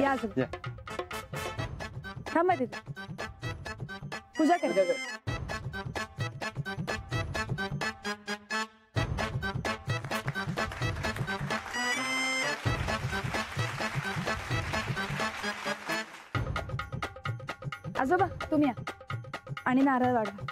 या थांबा तिथे पूजा कर. आजोबा तुम्ही या आणि नारळ वाढवा.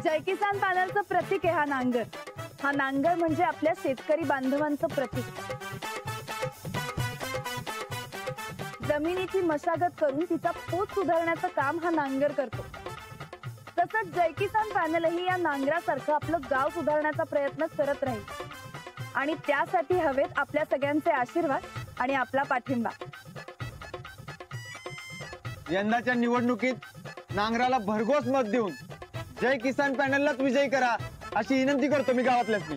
जय किसान पॅनलचं प्रतीक आहे हा नांगर. हा नांगर म्हणजे आपल्या शेतकरी बांधवांचं प्रतीक. जमिनीची मशागत करून तिचा पोत सुधारण्याचं काम हा नांगर करतो. तसंच जय किसान पॅनलही या नांगरासारखं आपलं गाव सुधारण्याचा प्रयत्न करत राहील आणि त्यासाठी हवेत आपल्या सगळ्यांचे आशीर्वाद आणि आपला पाठिंबा. यंदाच्या निवडणुकीत नांगराला भरघोस मत देऊन जय किसान पॅनललाच विजयी करा अशी विनंती करतो मी गावातल्यासनी.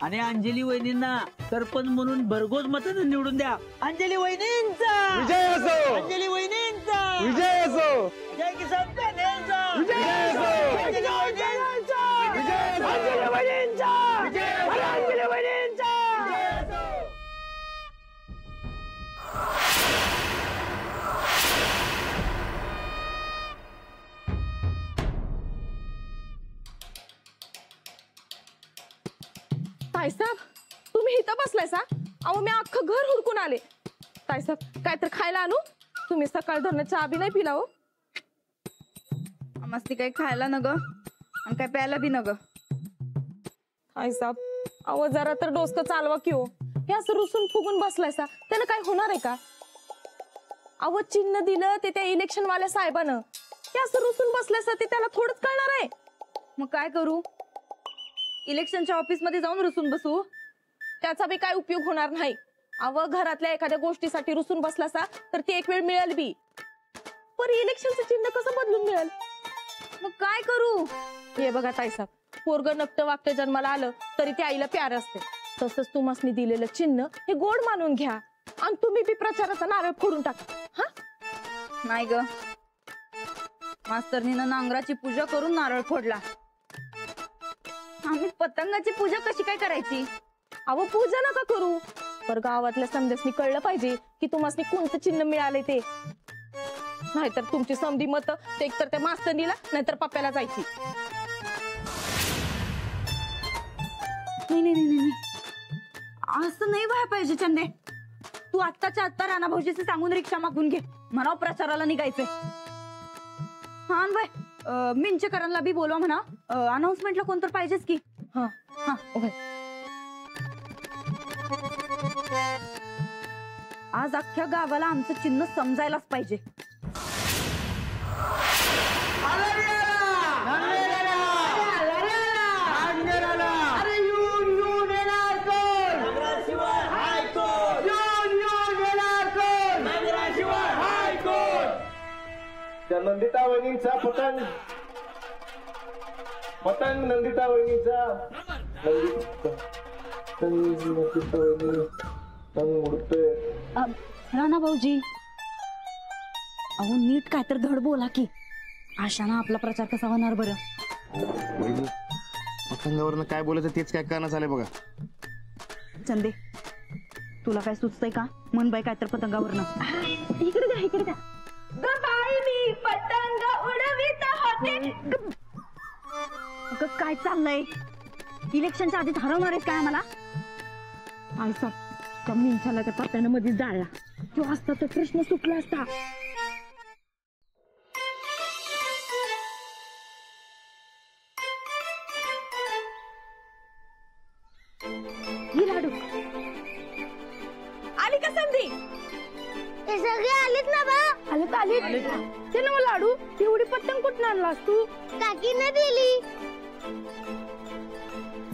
आणि अंजली वहिनींना सरपंच म्हणून भरघोस मतानं निवडून द्या. अंजली वहिनींचा विजय असो. अंजली वहिनींचा विजय असो. जय किसान पॅनलचा विजय असो. अंजली वहिनींचा विजय असो. अंजली वहिनींचा अंजली वहिनींचा. ताईसाहेब तुम्ही इथं बसलायसा? अहो मी अख्खं घर हुडकून आले. ताईसाहेब काय तर खायला आणू? तुम्ही सकाळ धरण चहा बी नाही पिला हो. मस्ती काही खायला न ग आणि काय प्यायला बी न ग. ताईसाहेब अहो जरा तर डोसकं चालवा की हो. हे असं रुसून फुगून बसलायसा त्यानं काय होणार आहे का? अहो चिन्ह दिलं ते त्या इलेक्शन वाल्या साहेबानं. हे असं रुसून बसलायसा ते त्याला थोडंच कळणार आहे. मग काय करू? इलेक्शनच्या ऑफिस मध्ये जाऊन रुसून बसू? त्याचा बी काय उपयोग होणार नाही. अव घरातल्या एखाद्या गोष्टीसाठी रुसून बसलासा तर ती एक वेळ मिळेल बी, पण इलेक्शनचं चिन्ह कसं बदलून मिळेल? मग काय करू? हे बघा ताईसाहेब पोरग नकट वाक्य जन्माला आलं तरी ते आईला प्यार असते. तसंच तुम्हाला दिलेलं चिन्ह हे गोड मानून घ्या आणि तुम्ही बी प्रचाराचा नारळ फोडून टाका. हा नाही ग, मास्तरनीनं नांगराची पूजा करून नारळ फोडला. आम्ही पतंगाची पूजा कशी काय करायची? अहो पूजा नका करू, पर गावातल्या समजासनी कळलं पाहिजे की तुम्हाला कोणतं चिन्ह मिळाले ते. नाहीतर तुमची समधी मत एकतर त्या मास्तरनीला नाहीतर पप्प्याला जायची. नाही नाही नाही, असं नाही व्हायला पाहिजे चंदे. तू आत्ताच्या आत्ता राणा भाऊजीचे सांगून रिक्षा मागून घे, म्हणाव प्रचाराला निघायचंय. हा बाय मिंचकरांना बी बोलवा म्हणा, अनाउन्समेंटला कोण तर पाहिजेच की. हा हा आज अख्ख्या गावाला आमचं चिन्ह समजायलाच पाहिजे. त्या नंदिता वहिनींचा पतंग पतंग नंदिता वहिनीचा राणा भाऊजी अहो नीट काय तर धड बोला की, आशाना आपला प्रचार कसा होणार बरं? पतंगावरनं काय बोलायचं तेच काय कळणार झालंय बघा. चंदे तुला काय सुचतंय का? मन बाई काय तर पतंगावरनं. इकडे द्या इकडे द्या. मी पतंग उडवीत होते. काय चाललंय? इलेक्शनच्या आधी हरवणार आहेत काय आम्हाला? आयसा कमी झाला त्या पत्त्यानं मध्ये जाळला. तो असता तर प्रश्न सुटला असता. ही लाडू आली का संधी? हे सगळे आलेत ना बा? आलेत. ते ना लाडू एवढी पतंग कुठून आणलास तू? काकीने दिली.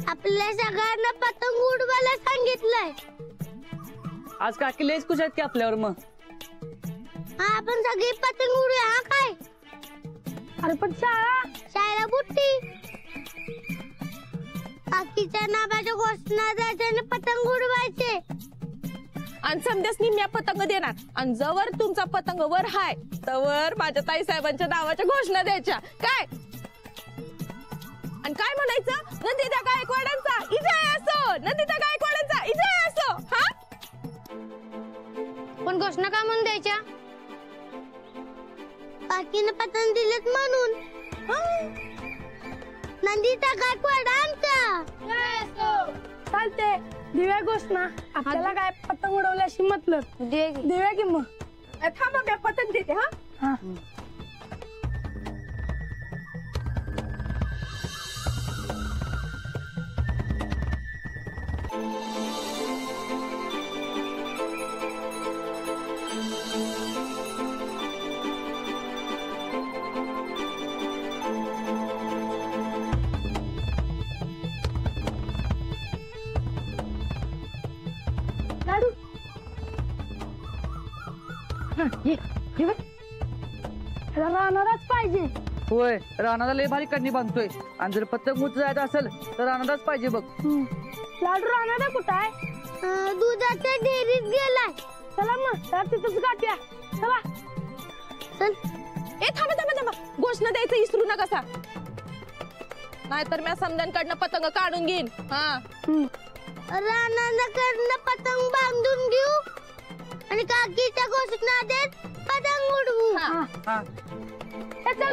आपल्या सगळ्यांना पतंग उडवायला सांगितलंय. आज काकी लयच खुश आहेत की आपल्यावर मग. हा आपण सगळी पतंग उडूया. हा काय? अरे पण शाळा बुट्टी. काकीच्या नावाच्या घोषणा द्यायच्या आणि पतंग उडवायचे. आणि समजाच निम्म्या पतंग देणार आणि जवळ तुमचा पतंग वर हाय तवर माझ्या ताई साहेबांच्या नावाच्या घोषणा द्यायच्या काय. आणि काय म्हणायचं? नंदिता गायकवाडांचा इजय असो, नंदिता गायकवाडांचा इजय असो. हा पण घोषणा का म्हणून द्यायच्या? काकीने पतंग दिलेत म्हणून. नंदिता गायकवाडांचा चालते. दिव्या घोषणा. आपल्याला काय पतंग उडवल्याशी मतलब. दिव्या की मग थांबा मी पतंग देते. हा लाडू राहणारच पाहिजे. होय रानाला लय भारी कण्णी बांधतोय आणि जर पतंग उंच जायचं असेल तर रानालाच पाहिजे बघ. लाडू राहणार कुठं आहे? दुधाच्या डेअरीत गेलाय. चला मग तर तिथंच गाठूया. चला चल. ए थांबा घोषणा द्यायचं विसरू नका सा. नाहीतर मी समद्यांकडनं पतंग काढून घेईन. हा रानाकडनं पतंग बांधून घेऊ आणि काकीच्या घोषणा देत पतंग उडवू. हा चल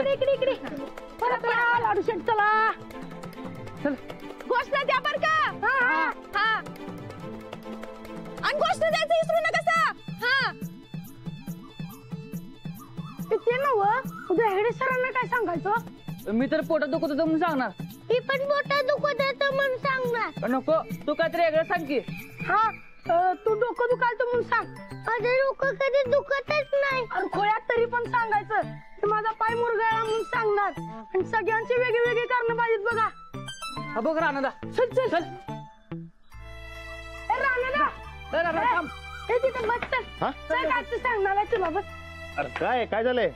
इकडे परत लाडू शेट चला. घोषणा द्या बर का. हा आणि घोषणा द्यायचं विसरू नका सा. हा ते नव उद्या हेडे सरांना काय सांगायचं? मी तर पोटात दुखत होतं म्हणून सांगणार. मी पण मोठा दुखत होतं म्हणून सांगणार. नको तू काहीतरी वेगळं सांग की. हा तू डोकं दुखालतं म्हणून सांग. माझं डोकं कधी दुखतच नाही. अरे खोयात तरी पण सांगायचं. तर माझा पाय मुरगाळला म्हणून सांगणार. आणि सगळ्यांची वेगळी वेगळी कारणं पाहिजेत बघा. हा बघ रानाला. चल राणा थांब. हे तिथे बस चल. हा? चल काय तू सांगणार आहे तुला बस. अरे काय झालंय?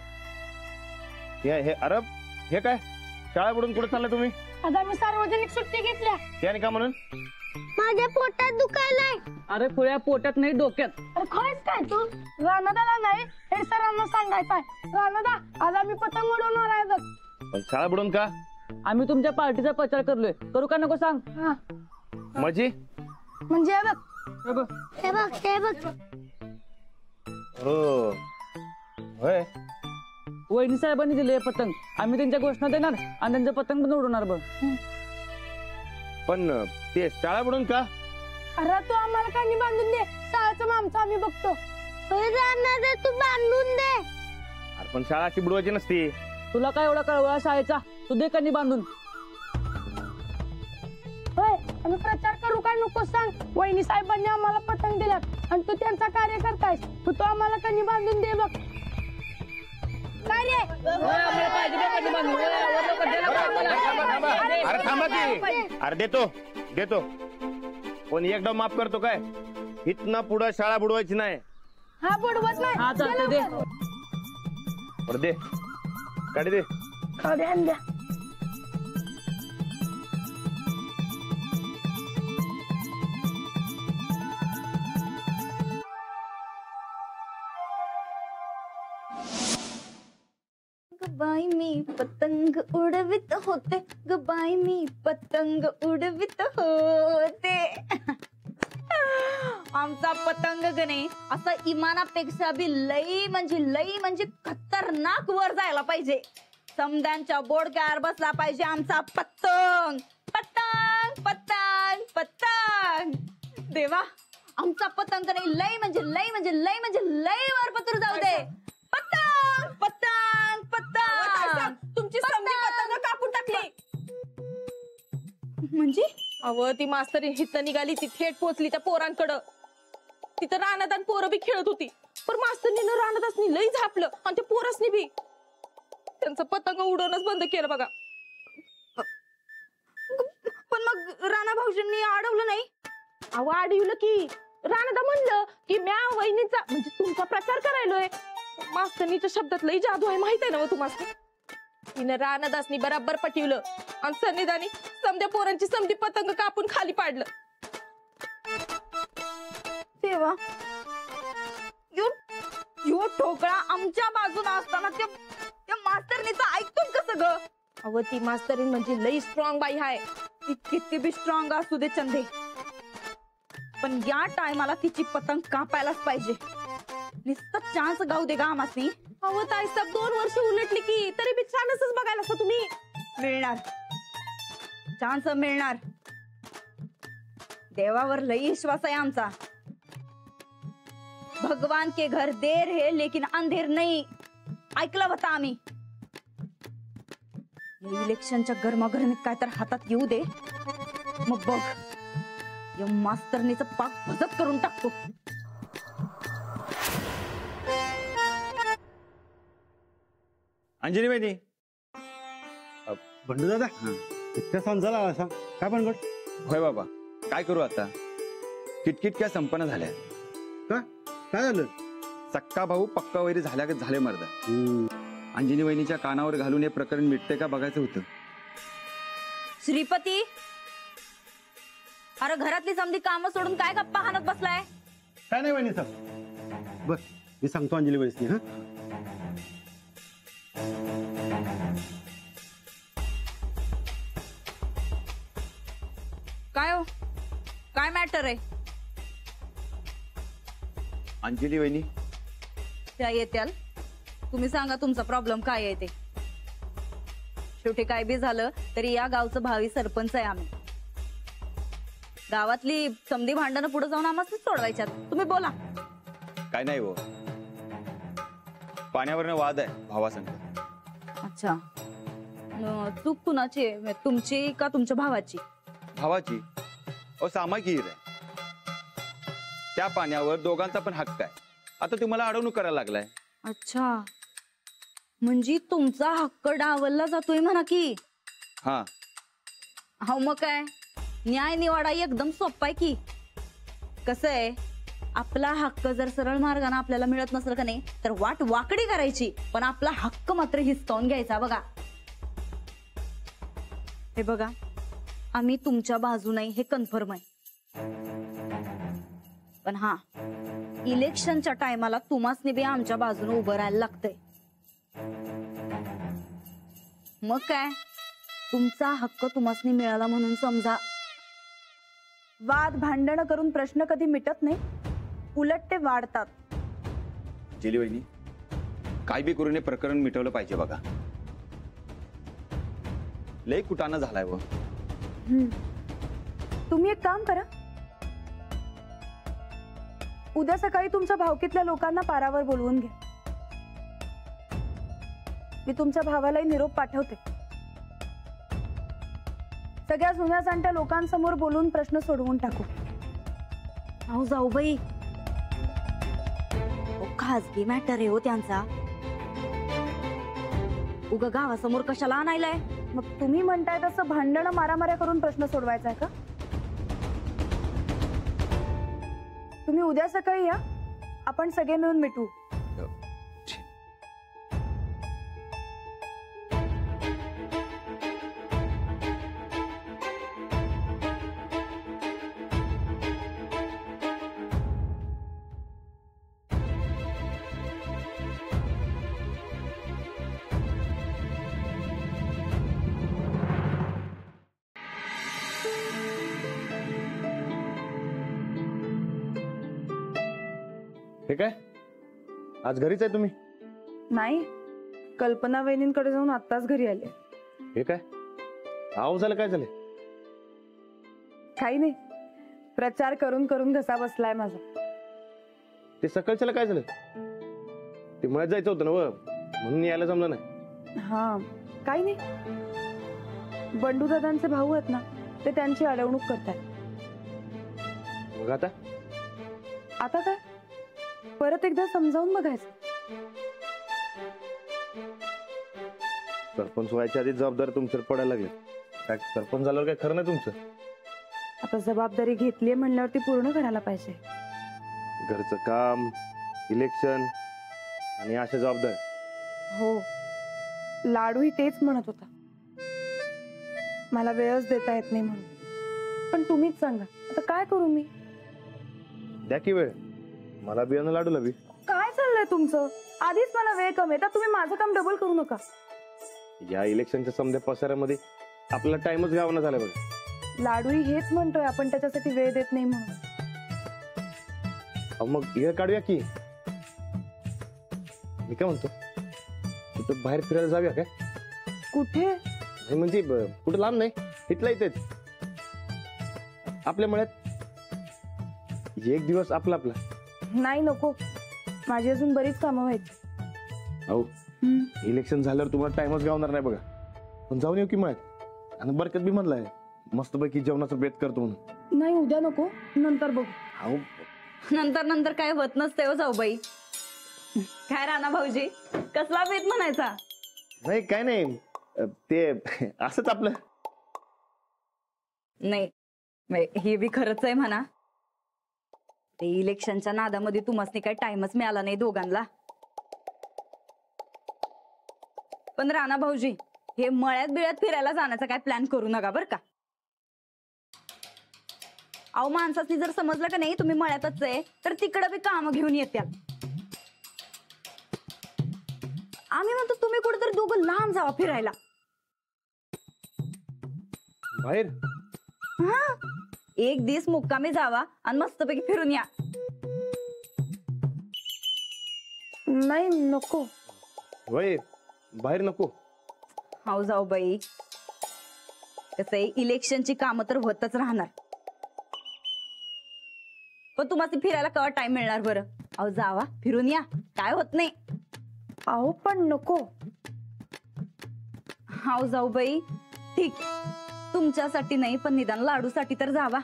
हे अरब हे काय शाळा बुडून कुठे चाललाय तुम्ही? आज आम्ही सार्वजनिक सुट्टी घेतल्या. त्याने का म्हणून? माझ्या पोटात दुखायलाय. अरे खुळ्या पोटात नाही डोक्यात. अरे खरंच काय तू? राणादाला नाही हे सरांना सांगायचं आहे. राणादा आज आम्ही पतंग उडवणार आहे बघ. पण शाळा बुडून का? आम्ही तुमच्या पार्टीचा प्रचार करलोय. करू का नको सांग? माझी म्हणजे हे बघ हे बघ. हे बघ हो होय. वहिनी साहेबांनी दिले पतंग. आम्ही त्यांच्या घोषणा देणार आणि त्यांचं पतंग पण उडवणार बघ. पण ते शाळा बुडून का? अरे तू आम्हाला काही बांधून दे. शाळेचं आमचं आम्ही बघतो. राणादा तू बांधून दे. अरे पण शाळा अशी बुडवायची नसती. तुला काय एवढा कळवळा शाळेचा? तू दे कणी बांधून. होय आम्ही प्रचार करू काय नको सांग. वहिनी साहेबांनी आम्हाला पतंग दिल्यात आणि तू त्यांचा कार्यकर्ता आहेस. तू आम्हाला कणी बांधून दे बघ. काय रे? अरे थांबा की. अरे देतो पण एकदा माफ करतो काय. इथनं पुढं शाळा बुडवायची नाही. हा बुडवत नाही. हा चालतं दे. बरं दे काढी दे. द्या. गबाई मी पतंग उडवित होते. गबाई मी पतंग उडवित होते. आमचा पतंग गणे असा इमानापेक्षा बी लई म्हणजे खतरनाक वर जायला पाहिजे. समद्यांच्या बोडक्यावर बसला पाहिजे आमचा पतंग. पतंग पतंग पतंग. देवा आमचा पतंग नाही लई वर पत्र जाऊ दे. पतंग पतंग पतंग. तुमची समधी पतंग कापून टाकली. म्हणजे अव ती मास्तरी हिथं निघाली ती थेट पोचली त्या पोरांकडं. तिथं रानात आणि पोरं बी खेळत होती. पण मास्तरीनं रानातच लई झापलं आणि ते पोरसनी बी त्यांचं पतंग उडवणच बंद केलं बघा. पण मग राणा भाऊजींनी अडवलं नाही? अहो अडवलं की. राणादा म्हणलं की म्या वहिनीचा म्हणजे तुमचा प्रचार करायलोय. मास्तरीच्या शब्दात लई जादू आहे माहित आहे ना तुम्हाला. तिनं रानादासनी बराबर पटवलं आणि सन्निधानी समद्या पोरांची समधी पतंग कापून खाली पाडलं. तेव्हा यो ठोकळा आमच्या बाजूला असताना त्या मास्तरनीचं ऐकतोच कसं ग? अहो ती मास्तरीन म्हणजे लई स्ट्रॉंग बाई हाय. ती किती बी स्ट्रॉंग असू दे चंदे, पण या टायमाला तिची पतंग कापायलाच पाहिजे. नुसतं चान्स गाऊ दे गा आमासनी. अहो ताई सब 2 वर्ष उलटली की तरी बी चान्सच बघायला असता तुम्ही. मिळणार, चान्स मिळणार. देवावर लई विश्वास आहे आमचा. भगवान के घर देर है लेकिन अंधेर नहीं, ऐकलं होतं आम्ही. या इलेक्शनच्या गरमागरमीत काय तर हातात येऊ दे, मग बघ या मास्तरनीचं पाक भजत करून टाकतो. अंजली वहिनी, बंडू दादा इतक्या समजायला असा काय पण गट? होय बाबा, काय करू आता? किटकिटक्या संपन्न झाल्या. काय झालं? सक्का भाऊ पक्का वैरी झाले मर्दा. अंजनी वहिनीच्या कानावर घालून हे प्रकरण मिटते का बघायचं होतं. श्रीपती, अरे घरातली समधी कामं सोडून काय गप्पा हाणत बसलाय? काय नाही वहिनी साहेब, बस मी सांगतो अंजली वहिनी. हा काय हो, काय मॅटर आहे? अंजली वहिनी, त्या येत्याल, तुम्ही सांगा तुमचा प्रॉब्लेम काय आहे ते. शेवटी काय बी झालं तरी या गावचं भावी सरपंच आहे आम्ही. गावातली समधी भांडणं पुढे जाऊन आम्हाला सोडवायच्यात. तुम्ही बोला. काय नाही हो, पाण्यावरनं वाद आहे भावासंग. अच्छा, चूक कुणाची आहे, तुमची का तुमच्या भावाची? भावाची. ओ सामायिक आहे, त्या पाण्यावर दोघांचा पण हक्क आहे. आता तुम्हाला अडवणूक करायला लागलाय. अच्छा, म्हणजे तुमचा हक्क डावलला जातोय म्हणा की. हा, हो मग काय, न्याय निवाडा एकदम सोपा आहे की. कसं आहे, आपला हक्क जर सरळ मार्गाने आपल्याला मिळत नसेल का नाही, तर वाट वाकडी करायची, पण आपला हक्क मात्र हिसकावून घ्यायचा. बघा हे बघा, आम्ही तुमच्या बाजूने हे कन्फर्म आहे. पण हा, इलेक्शनच्या टायमाला तुम्हासनी बी आमच्या बाजूने उभं राहायला लागतंय. मग काय, तुमचा हक्क तुम्हासनी मिळाला म्हणून समजा. वाद भांडण करून प्रश्न कधी मिटत नाही, उलट ते वाढतात. अंजली वहिनी, काय बी करून हे प्रकरण मिटवलं पाहिजे बघा. लय कुटाणा झालाय व. तुम्ही एक काम करा, उद्या सकाळी तुमच्या भावकीतल्या लोकांना पारावर बोलवून घ्या. मी तुमच्या भावालाही निरोप पाठवते. सगळ्या जुन्या जाणत्या लोकांसमोर बोलून प्रश्न सोडवून टाकू. अहो जाऊ बाई, खाजगी मॅटर आहे हो त्यांचा. उगा गावासमोर कशाला आणायलाय? मग तुम्ही म्हणताय तसं भांडण मारामाऱ्या करून प्रश्न सोडवायचा आहे का? तुम्ही उद्या सकाळी या, आपण सगळे मिळून मिटवू. हे काय, आज घरीच आहे तुम्ही? नाही, कल्पना वहिनींकडे जाऊन आत्ताच घरी आले. हे काय, आव झालं? काय झालं? काही नाही, प्रचार करून करून घसा बसलाय माझा. ते सकाळच्याला काय झालं? ते मळ्यात जायचं होतं ना व, म्हणून यायला जमलं नाही. हा, काही नाही, बंडू दादांचे भाऊ आहेत ना, ते त्यांची अडवणूक करतायत. मग आता आता काय परत एकदा समजावून बघायचं. सरपंच व्हायच्या आधी जबाबदारी तुमच्यावर पडायला लागली. काय सरपंच झाल्यावर काय खरं नाही तुमचं. आता जबाबदारी घेतलीये म्हणल्यावर ती पूर्ण करायला पाहिजे. घरचं काम, इलेक्शन आणि अशा जबाबदारी. हो, लाडूही तेच म्हणत होता, मला वेळच देता येत नाही म्हणून. पण तुम्हीच सांगा आता काय करू मी. द्या की वेळ, मला बियाणं लाडूला बी. काय चाललंय तुमचं. आधीच मला वेळ कमी आहे, तर तुम्ही माझं काम डबल करू नका. या इलेक्शनच्या समध्या पसाऱ्यामध्ये आपला टाइमच गावना झालाय बघा. लाडूही हेच म्हणतोय आपण त्याच्यासाठी वेळ देत नाही म्हणून. अहो मग हे काढूया की. मी काय म्हणतो, कुठं बाहेर फिरायला जाऊया काय. कुठे. नाही म्हणजे कुठं लांब नाही, इथला इथेच आपल्या मळ्यात. एक दिवस आपला आपला. नाही नको, माझी अजून बरीच कामं व्हायची. अहो इलेक्शन झाल्यावर तुम्हाला टाइमच गावणार नाही बघा. पण जाऊन येऊ की मळ्यात. आणि बरकत बी म्हणलाय मस्तपैकी जेवणाचा बेत करतो म्हणून. नाही उद्या नको, नंतर बघू. अहो नंतर नंतर काय होत नसते हो जाऊबाई. काय राणा भाऊजी, कसला भेद म्हणायचा. नाही काय नाही, ते असंच आपलं. नाही हे बी खरंच आहे म्हणा. ते इलेक्शनच्या नादामध्ये तुम्हाला काही टाइमच मिळाला नाही दोघांना. पण राणा भाऊजी, हे मळ्यात बिळ्यात फिरायला जाण्याचा काय प्लॅन करू नका बर का. अहो माणसाची जर समजलं का नाही तुम्ही मळ्यातच आहे, तर तिकडं बी काम घेऊन येत्या. आम्ही म्हणतो तुम्ही कुठेतरी दोघं लांब जावा फिरायला. बाहेर हा, एक दिवस मुक्कामी जावा आणि मस्तपैकी फिरून या. नाही नको. वय बाहेर नको. हाऊ जाऊ बाई, कसं आहे इलेक्शनची कामं तर होतच राहणार. पण तुम्हाला फिरायला केव्हा टाइम मिळणार बरं. अहो जावा फिरून या, काय होत नाही. अहो पण नको. हाऊ जाऊ बाई, ठीक तुमच्यासाठी नाही पण निदान लाडूसाठी तर जावा.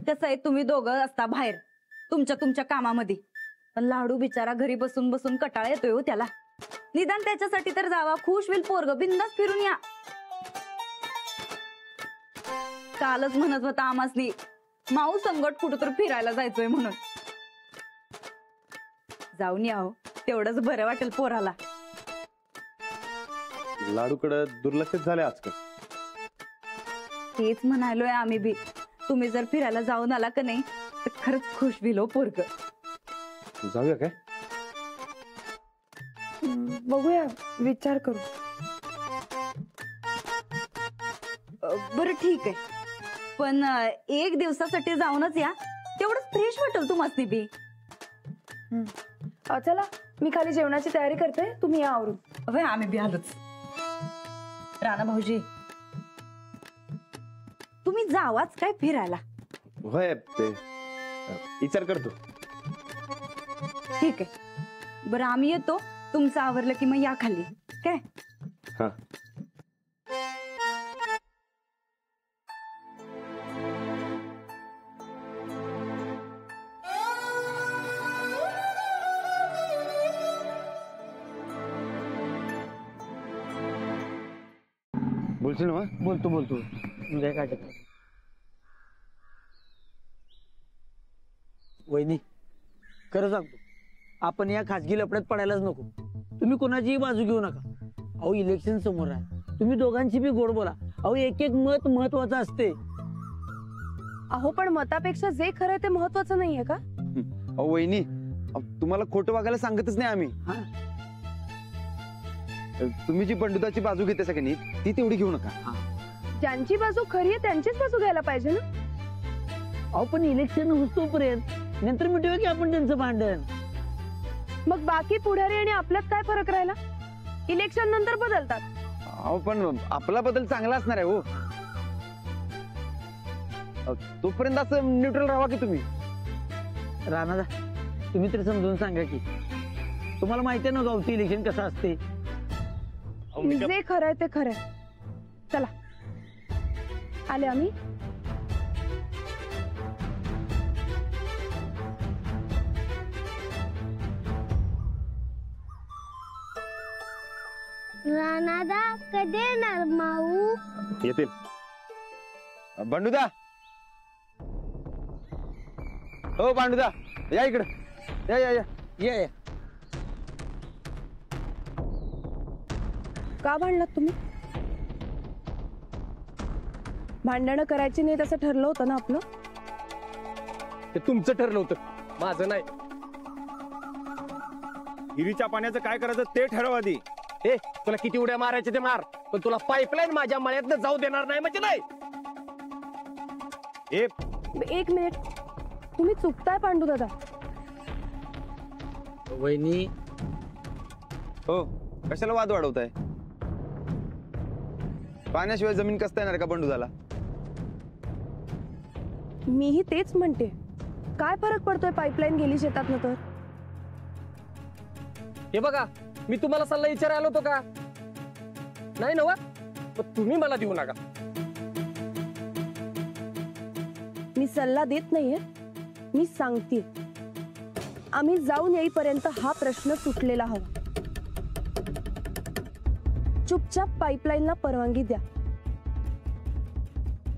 कसं आहे तुम्ही दोघं असता बाहेर तुमच्या कामामध्ये, पण लाडू बिचारा घरी बसून बसून कटाळा येतोय हो त्याला. निदान त्याच्यासाठी तर जावा, खुश होईल पोरग, बिंदास फिरून या. कालच म्हणत होता आमासनी माऊ संगट कुठं फिरायला जायचोय म्हणून. जाऊन या हो, तेवढंच बरं वाटेल पोराला. लाडूकडे दुर्लक्षित झाले आजकाल. तेच म्हणालोय आम्ही बी, तुम्ही जर फिरायला जाऊन आला का नाही तर खरंच खुश होईल हो पोरग. जाऊया काय. बघूया, विचार करू. बरं ठीक आहे, पण एक दिवसासाठी जाऊनच या, तेवढंच फ्रेश वाटेल तुम्हाला बी. चला मी खाली जेवणाची तयारी करते, तुम्ही या आवरून. होय आम्ही बी आलोच. राणा भाऊजी, तुम्ही जावाच काय फिरायला. होय ते विचार करतो. ठीक आहे, बरं आम्ही येतो. तुमचं आवरलं की मग या खाली काय. हा बोलशील ना. बोलतो म्हणजे काय वहिनी, खरं सांगतो, आपण या खाजगी लफड्यात पडायलाच नको. तुम्ही कोणाचीही बाजू घेऊ नका. अहो इलेक्शन समोर आहे, तुम्ही दोघांची बी गोड बोला. अहो एक एक मत महत्वाचं असते. अहो पण मतापेक्षा जे खरं ते महत्वाचं नाहीये का. अहो वहिनी, तुम्हाला खोटं वागायला सांगतच नाही आम्ही. तुम्ही जी बंडुताची बाजू घेते सगळ्यांनी ती तेवढी घेऊ नका. ज्यांची बाजू खरी आहे त्यांचीच बाजू घ्यायला पाहिजे ना. अहो पण इलेक्शन होतोपर्यंत नंतर मिटूया की आपण त्यांचं भांडण. मग बाकी पुढारी आणि आपल्यात काय फरक राहिला. इलेक्शन नंतर बदलतात. अहो पण आपला बदल चांगला असणार आहे हो. तोपर्यंत असं न्यूट्रल राहा की तुम्ही. राणा तुम्ही तरी समजून सांगा की, तुम्हाला माहिती आहे ना गावचं इलेक्शन कसं असते. जे खरंय ते खरंय. चला आले आम्ही. राणादा कधी येणार माऊ? येतील. बंडूदा, हो पांडुदा, या इकडं. या या या. ये का भांडलात तुम्ही? भांडणं करायची नाही तसं ठरलं होतं ना आपलं. ते तुमचं ठरलं होतं, माझं नाही. हिरीच्या पाण्याचं काय करायचं ते ठरव आधी. ए तुला किती उड्या मारायचे ते मार, पण तुला पाईपलाईन माझ्या मळ्यातनं जाऊ देणार नाही म्हणजे नाही. ए एक मिनिट, तुम्ही चुकताय पांडू दादा. वहिनी, हो, कशाला वाद वाढवताय? पाण्याशिवाय जमीन कसता येणार का बंडूदाला? मीही तेच म्हणते, काय फरक पडतोय पाईपलाईन गेली शेतात तर. हे बघा, मी तुम्हाला सल्ला विचारायला होतो का? नाही नवा, पण तुम्ही मला देऊ नका. मी सल्ला देत नाहीये, मी सांगते. आम्ही जाऊन येईपर्यंत हा प्रश्न सुटलेला हवा. चुपचाप पाईपलाईनला परवानगी द्या.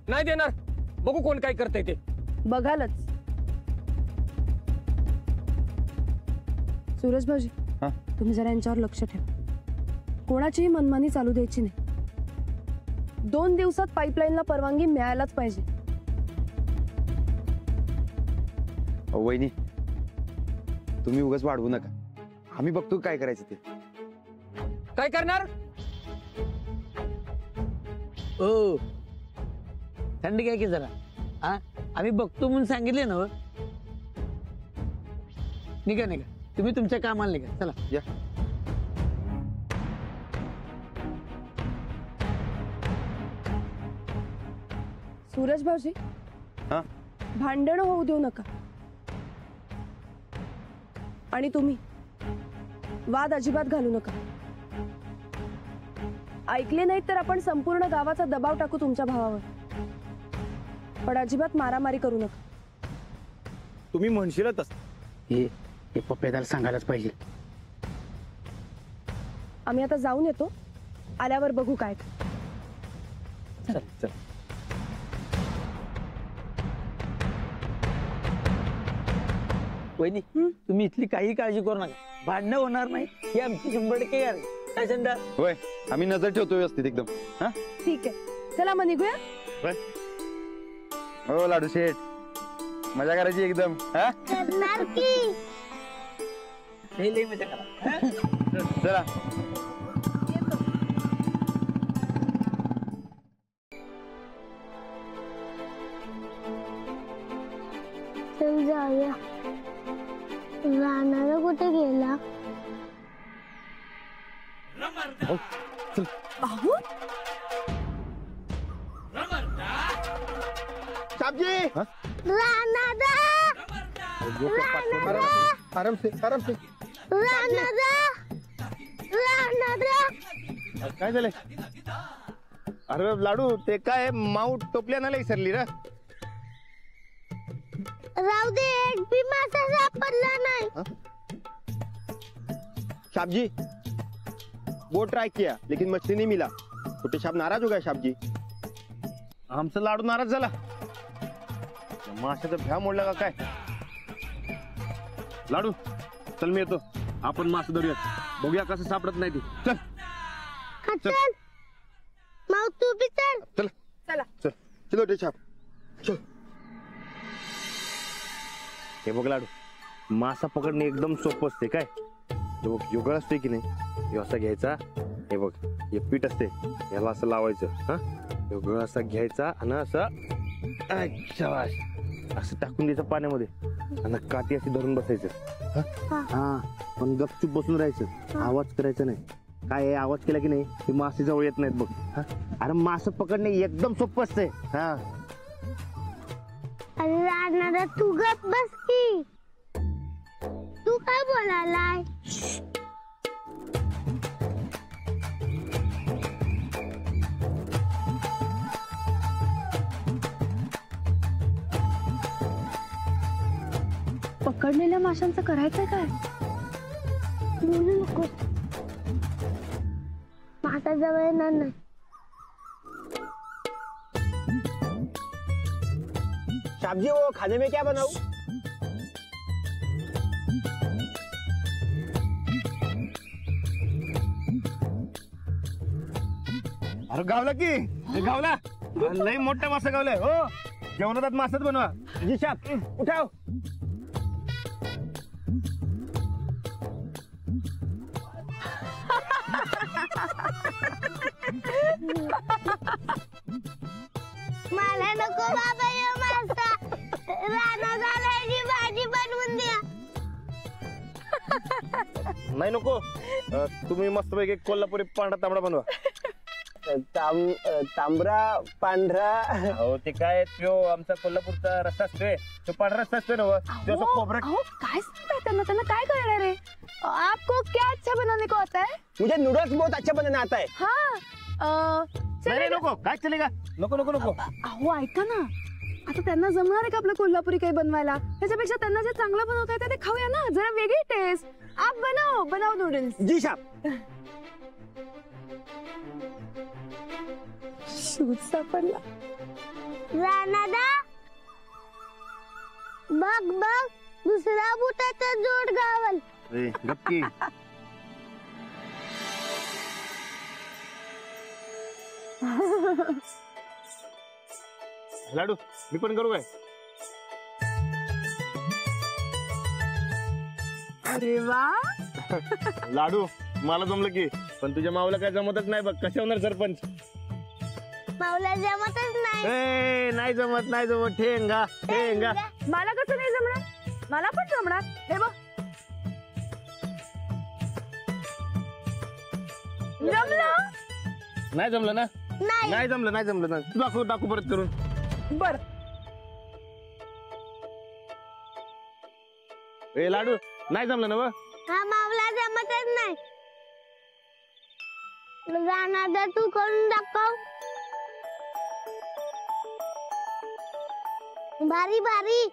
नाही देणार. बघू कोण काय करतंय ते. बघालच. सूरज भाऊजी, हा? तुम्ही जरा यांच्यावर लक्ष ठेवा. कोणाचीही मनमानी चालू द्यायची नाही. 2 दिवसात पाईपलाईनला परवानगी मिळायलाच पाहिजे. वहिनी, तुम्ही उगाच वाढवू नका. आम्ही बघतो काय करायचं ते. काय करणार? ओ थंडी काय की जरा. हा, आम्ही बघतो म्हणून सांगितले ना. निघा निघा, तुम्ही तुमच्या कामाला निघा. चला या. सूरज भाऊजी, हा? भांडण होऊ देऊ नका. आणि तुम्ही वाद अजिबात घालू नका. ऐकले नाहीत तर आपण संपूर्ण गावाचा दबाव टाकू तुमच्या भावावर. पण अजिबात मारामारी करू नका. तुम्ही म्हणशीलच. हे पप्प्याला सांगायलाच पाहिजे. आम्ही आता जाऊन येतो, आल्यावर बघू काय. चल चल. वहिनी, तुम्ही इथली काही काळजी करू नका. भांडणं होणार नाही ही आमची 100% यार. काय संडा? होय, आम्ही नजर ठेवतो व्यवस्थित एकदम. हा, ठीक आहे, चला मग निघूया. हो लाडू शेठ, मजा करायची एकदम. हा, करणार की लई मजा करा. चला. चल जाऊया. राणाला कुठे गेला? भाऊ, शाबजी, राणादा, आराम से आराम से. राणादा, राणादा. काय झालंय? अरे लाडू, ते काय माऊट टोपल्यानं लई सरली रे. राहू दे, एक भी मासा सापडला नाही. शाबजी, वो ट्राई किया लेकिन मछली नहीं मिला. छोटे साहब नाराज हो गए. शाबजी, आमचा लाडू नाराज झाला. माशाचा भ्या मोडला का काय? लाडू चल, मी येतो. आपण मासे धरूयात. बघूया कसं सापडत नाही ती. चल हा, चल माऊ, तू बी चल. चल चला. चल. चलो छोटे साहब, चल. हे बघ लाडू, मासा पकडणे एकदम सोपं असते. काय हे बघ, युगळ असते की नाही, हे असा घ्यायचा. हे बघ, हे पीठ असते, याला असं लावायचं. हा, युगळ असा घ्यायचा आणि असं असं टाकून द्यायचं पाण्यामध्ये आणि काठी अशी धरून बसायचं. हा, पण गपचूप बसून राहायचं, आवाज करायचा नाही. काय आहे, आवाज केला की नाही ते मासे जवळ येत नाहीत बघ. हा, अरे मासे पकडणे एकदम सोपं असते. हा, अरे राणादा, तू गप बस की. तू काय बोलायलाय? पकडलेल्या माशांचं करायचंय काय? बोलू नको, मासा जवळ येणार नाही. शाबजी वो खाने में क्या बनाऊं? अरे गावला की गावला लई मोठा मासा गावलाय हो. जेवणात मासाच बनवा. जी साहब उठाओ. मला नको बाबा यो मासा, राणा झाल्याची भाजी बनवून द्या. नाही नको. तुम्ही मस्त पैकी कोल्हापुरी पांढरा तांबडा बनवा. तांबडा पांढरा. हो ते काय तो आमचा कोल्हापूरचा रस्ता असतोय तो पांढरा रस्ता असतोय ना तो असं खोबरं. अहो काय सांगताय त्यांना, त्यांना काय कळणार आहे? आपको क्या अच्छा बनाने को आता है? मुझे नूडल्स बहुत अच्छा बनाना आता है. हाँ नाही नको काय चलेगा. नको नको नको. अहो ऐका ना, आता त्यांना जमणार आहे का आपलं कोल्हापुरी काही बनवायला? त्याच्यापेक्षा त्यांना जे चांगलं बनवता येतं ते खाऊया ना, जरा वेगळी टेस्ट. आप बनाओ नूडल्स. जी साहब. शूज सापडला. राणादा बघ बघ, दुसरा बुटाचा जोड गावल. गप्पी. लाडू मी पण करू काय? अरे वा, लाडू मला जमलं की पण तुझ्या माऊला काय जमतच नाही बघ. कसे होणार सरपंच? मावला जमतच नाही. नाही जमत नाही जमत. ठेंगा ठेंगा. मला कसं नाही जमणार? मला पण जमणार. हे बघ जमलं. नाही जमलं ना. नाही नाही जमलं नाही जमलं ना. दाखवू दाखवू परत करून. बर ए लाडू नाही जमलं ना. हा मावला जमतच नाही. राणादा तू करून दाखव. भारी भारी.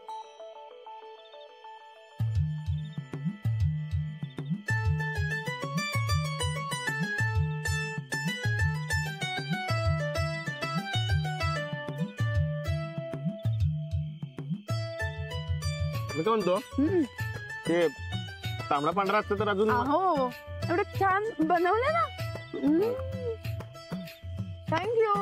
मी काय म्हणतो ते तांबडा पांढरा असतं तर अजून. हो एवढं छान बनवलं ना. थँक्यू.